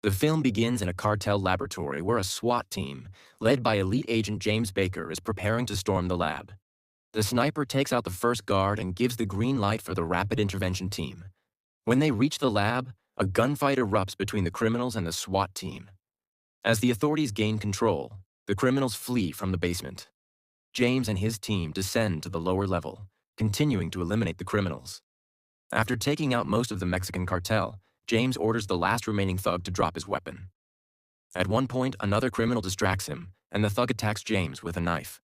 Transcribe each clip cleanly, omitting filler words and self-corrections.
The film begins in a cartel laboratory where a SWAT team, led by elite agent James Baker, is preparing to storm the lab. The sniper takes out the first guard and gives the green light for the rapid intervention team. When they reach the lab, a gunfight erupts between the criminals and the SWAT team. As the authorities gain control, the criminals flee from the basement. James and his team descend to the lower level, continuing to eliminate the criminals. After taking out most of the Mexican cartel, James orders the last remaining thug to drop his weapon. At one point, another criminal distracts him, and the thug attacks James with a knife.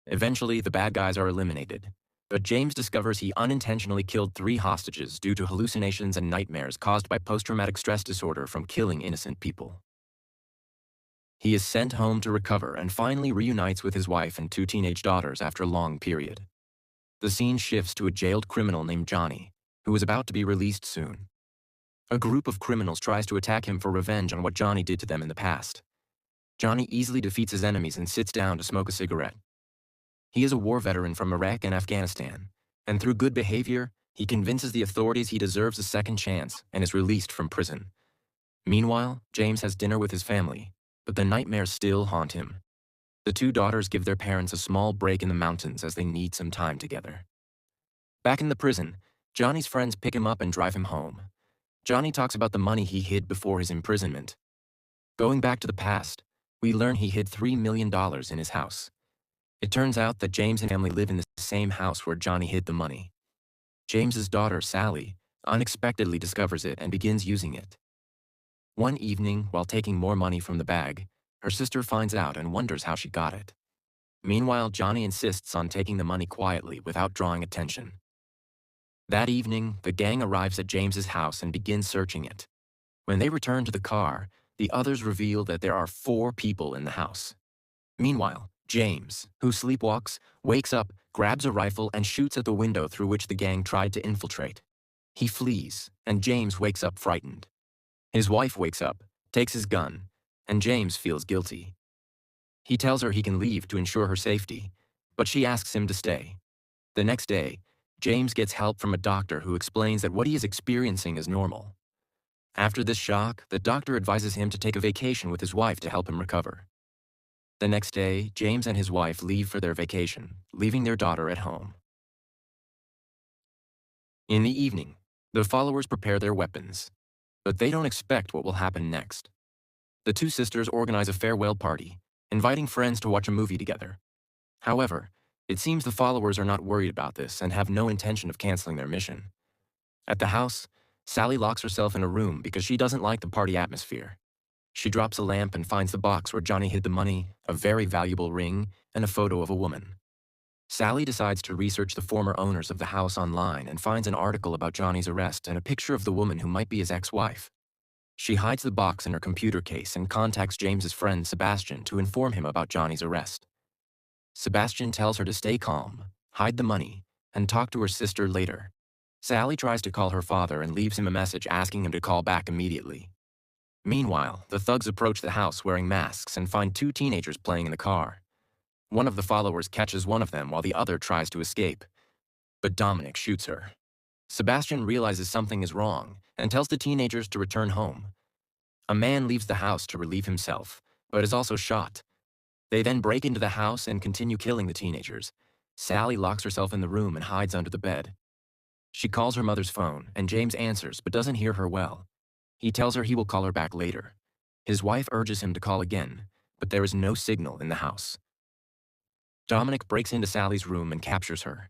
Eventually, the bad guys are eliminated, but James discovers he unintentionally killed 3 hostages due to hallucinations and nightmares caused by post-traumatic stress disorder from killing innocent people. He is sent home to recover and finally reunites with his wife and 2 teenage daughters after a long period. The scene shifts to a jailed criminal named Johnny, who is about to be released soon. A group of criminals tries to attack him for revenge on what Johnny did to them in the past. Johnny easily defeats his enemies and sits down to smoke a cigarette. He is a war veteran from Iraq and Afghanistan, and through good behavior, he convinces the authorities he deserves a second chance and is released from prison. Meanwhile, James has dinner with his family, but the nightmares still haunt him. The 2 daughters give their parents a small break in the mountains as they need some time together. Back in the prison, Johnny's friends pick him up and drive him home. Johnny talks about the money he hid before his imprisonment. Going back to the past, we learn he hid $3 million in his house. It turns out that James and family live in the same house where Johnny hid the money. James's daughter, Sally, unexpectedly discovers it and begins using it. One evening, while taking more money from the bag, her sister finds out and wonders how she got it. Meanwhile, Johnny insists on taking the money quietly without drawing attention. That evening, the gang arrives at James's house and begins searching it. When they return to the car, the others reveal that there are 4 people in the house. Meanwhile, James, who sleepwalks, wakes up, grabs a rifle, and shoots at the window through which the gang tried to infiltrate. He flees, and James wakes up frightened. His wife wakes up, takes his gun, and James feels guilty. He tells her he can leave to ensure her safety, but she asks him to stay. The next day, James gets help from a doctor who explains that what he is experiencing is normal. After this shock, the doctor advises him to take a vacation with his wife to help him recover. The next day, James and his wife leave for their vacation, leaving their daughter at home. In the evening, the followers prepare their weapons, but they don't expect what will happen next. The 2 sisters organize a farewell party, inviting friends to watch a movie together. However, it seems the followers are not worried about this and have no intention of canceling their mission. At the house, Sally locks herself in a room because she doesn't like the party atmosphere. She drops a lamp and finds the box where Johnny hid the money, a very valuable ring, and a photo of a woman. Sally decides to research the former owners of the house online and finds an article about Johnny's arrest and a picture of the woman who might be his ex-wife. She hides the box in her computer case and contacts James's friend Sebastian to inform him about Johnny's arrest. Sebastian tells her to stay calm, hide the money, and talk to her sister later. Sally tries to call her father and leaves him a message asking him to call back immediately. Meanwhile, the thugs approach the house wearing masks and find 2 teenagers playing in the car. One of the followers catches one of them while the other tries to escape, but Dominic shoots her. Sebastian realizes something is wrong and tells the teenagers to return home. A man leaves the house to relieve himself, but is also shot. They then break into the house and continue killing the teenagers. Sally locks herself in the room and hides under the bed. She calls her mother's phone, and James answers but doesn't hear her well. He tells her he will call her back later. His wife urges him to call again, but there is no signal in the house. Dominic breaks into Sally's room and captures her.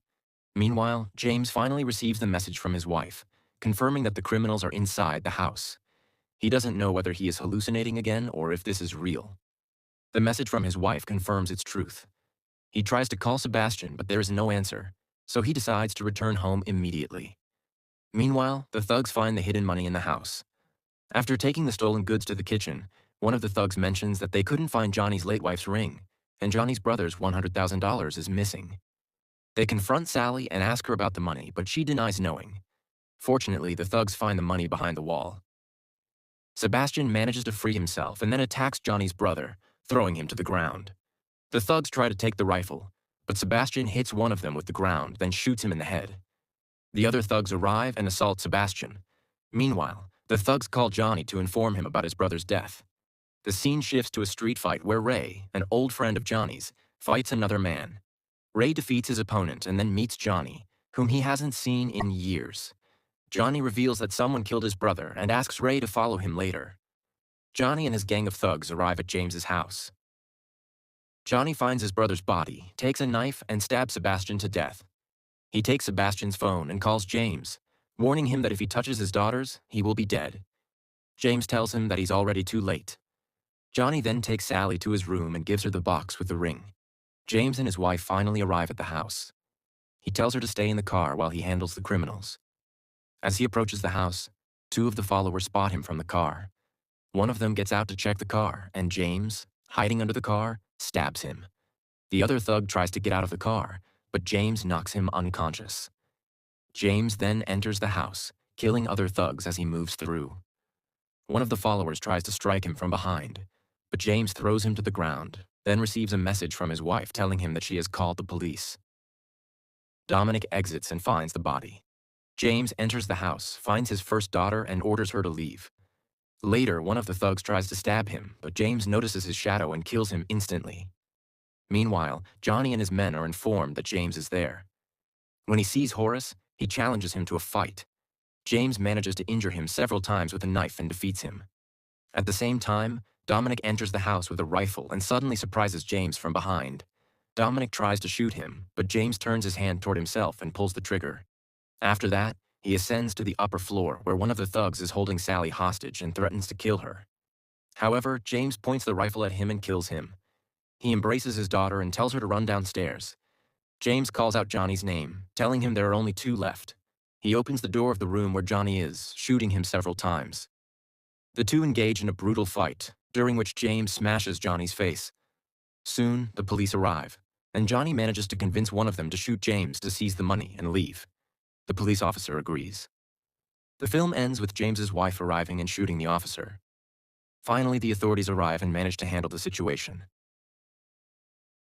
Meanwhile, James finally receives the message from his wife, confirming that the criminals are inside the house. He doesn't know whether he is hallucinating again or if this is real. The message from his wife confirms its truth. He tries to call Sebastian, but there is no answer, so he decides to return home immediately. Meanwhile, the thugs find the hidden money in the house. After taking the stolen goods to the kitchen, one of the thugs mentions that they couldn't find Johnny's late wife's ring, and Johnny's brother's $100,000 is missing. They confront Sally and ask her about the money, but she denies knowing. Fortunately, the thugs find the money behind the wall. Sebastian manages to free himself and then attacks Johnny's brother, throwing him to the ground. The thugs try to take the rifle, but Sebastian hits one of them with the ground, then shoots him in the head. The other thugs arrive and assault Sebastian. Meanwhile, The thugs call Johnny to inform him about his brother's death. The scene shifts to a street fight where Ray, an old friend of Johnny's, fights another man. Ray defeats his opponent and then meets Johnny, whom he hasn't seen in years. Johnny reveals that someone killed his brother and asks Ray to follow him later. Johnny and his gang of thugs arrive at James's house. Johnny finds his brother's body, takes a knife, and stabs Sebastian to death. He takes Sebastian's phone and calls James, warning him that if he touches his daughters, he will be dead. James tells him that he's already too late. Johnny then takes Sally to his room and gives her the box with the ring. James and his wife finally arrive at the house. He tells her to stay in the car while he handles the criminals. As he approaches the house, two of the followers spot him from the car. One of them gets out to check the car, and James, hiding under the car, stabs him. The other thug tries to get out of the car, but James knocks him unconscious. James then enters the house, killing other thugs as he moves through. One of the followers tries to strike him from behind, but James throws him to the ground, then receives a message from his wife telling him that she has called the police. Dominic exits and finds the body. James enters the house, finds his first daughter, and orders her to leave. Later, one of the thugs tries to stab him, but James notices his shadow and kills him instantly. Meanwhile, Johnny and his men are informed that James is there. When he sees Horace, he challenges him to a fight. James manages to injure him several times with a knife and defeats him. At the same time, Dominic enters the house with a rifle and suddenly surprises James from behind. Dominic tries to shoot him, but James turns his hand toward himself and pulls the trigger. After that, he ascends to the upper floor where one of the thugs is holding Sally hostage and threatens to kill her. However, James points the rifle at him and kills him. He embraces his daughter and tells her to run downstairs. James calls out Johnny's name, telling him there are only two left. He opens the door of the room where Johnny is, shooting him several times. The two engage in a brutal fight, during which James smashes Johnny's face. Soon, the police arrive, and Johnny manages to convince one of them to shoot James to seize the money and leave. The police officer agrees. The film ends with James's wife arriving and shooting the officer. Finally, the authorities arrive and manage to handle the situation.